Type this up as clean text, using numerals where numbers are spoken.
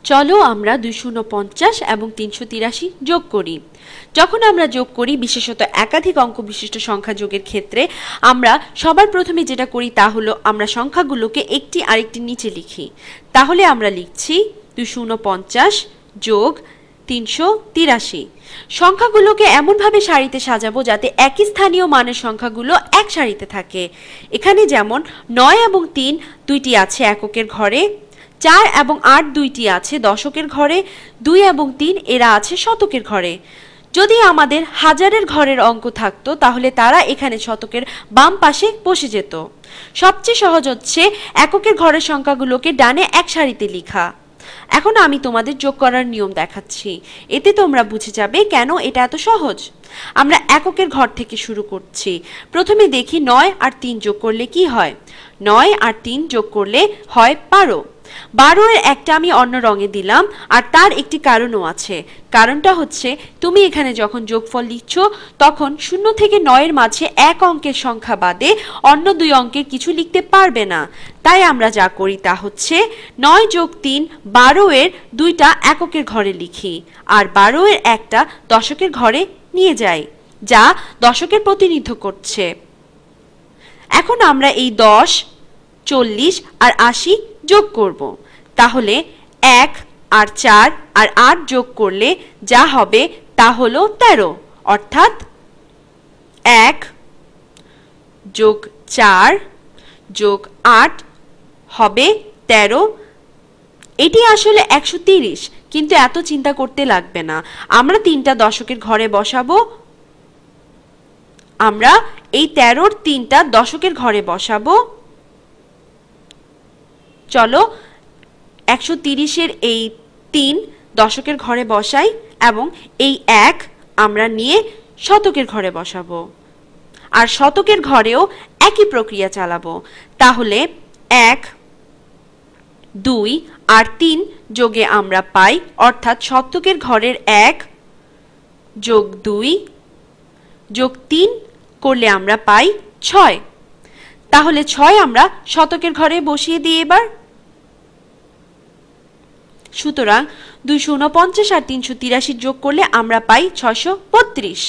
চলো আমরা 249 এবং 383 যোগ করি। যখন আমরা যোগ করি, বিশেষত একাধিক অঙ্ক বিশিষ্ট সংখ্যা যোগের ক্ষেত্রে আমরা সবার প্রথমে যেটা করি তা হলো আমরা সংখ্যাগুলোকে একটি আরেকটির নিচে লিখি। তাহলে আমরা লিখছি 249 যোগ 383। সংখ্যাগুলোকে এমনভাবে সারিতে সাজাবো যাতে একই স্থানীয় মানের সংখ্যাগুলো এক সারিতে থাকে। এখানে যেমন 9 এবং 3 দুইটি আছে এককের ঘরে, 4 এবং 8 দুইটি আছে দশকের ঘরে, 2 এবং 3 এরা আছে শতকের ঘরে। যদি আমাদের হাজারের ঘরের অঙ্ক থাকতো তাহলে তারা এখানে শতকের বাম পাশে বসে যেত। সবচেয়ে সহজ হচ্ছে এককের ঘরের সংখ্যাগুলোকে ডানে এক সারিতে লেখা। এখন আমি তোমাদের যোগ করার নিয়ম দেখাচ্ছি, এতে তোমরা বুঝে যাবে কেন এটা এত সহজ। আমরা এককের ঘর থেকে শুরু করছি। প্রথমে দেখি 9 আর 3 যোগ করলে কি হয়। 9 আর 3 যোগ করলে হয় 12। 12 এর একটা আমি অন্য রঙে দিলাম, আর তার একটি কারণও আছে। কারণটা হচ্ছে তুমি এখানে যখন যোগফল লিখছো তখন 0 থেকে 9 এর মাঝে এক অঙ্কের সংখ্যা বাদে অন্য দুই অঙ্কের কিছু লিখতে পারবে না। তাই আমরা যা করি তা হচ্ছে 9 যোগ 3 12 এর দুইটা এককের ঘরে লিখি, আর 12 এর একটা দশকের ঘরে নিয়ে যাই, যা দশকের প্রতিনিধিত্ব করছে। এখন আমরা এই 10, 40 আর 80 যোগ করব। তাহলে 1 আর 4 আর 8 যোগ করলে যা হবে তা হলো 13, অর্থাৎ 1 যোগ 4 যোগ 8 হবে 13। এটি আসলে 130, কিন্তু এত চিন্তা করতে লাগবে না। আমরা 3টা দশকের ঘরে বসাবো। আমরা এই 13-র 3টা দশকের ঘরে বসাবো। চলো 130-এর এই 3 দশকের ঘরে বসাই এবং এই 1 আমরা নিয়ে শতকের ঘরে বসাবো, আর শতকের ঘরেও একই প্রক্রিয়া চালাবো। তাহলে 1, 2 আর 3 যোগে আমরা পাই, অর্থাৎ শতকের ঘরের 1 যোগ 2 যোগ 3 করলে আমরা পাই 6। তাহলে 6 আমরা শতকের ঘরে বসিয়ে দিই এবার। সুতরাং 249 আর 383 যোগ করলে আমরা পাই 632।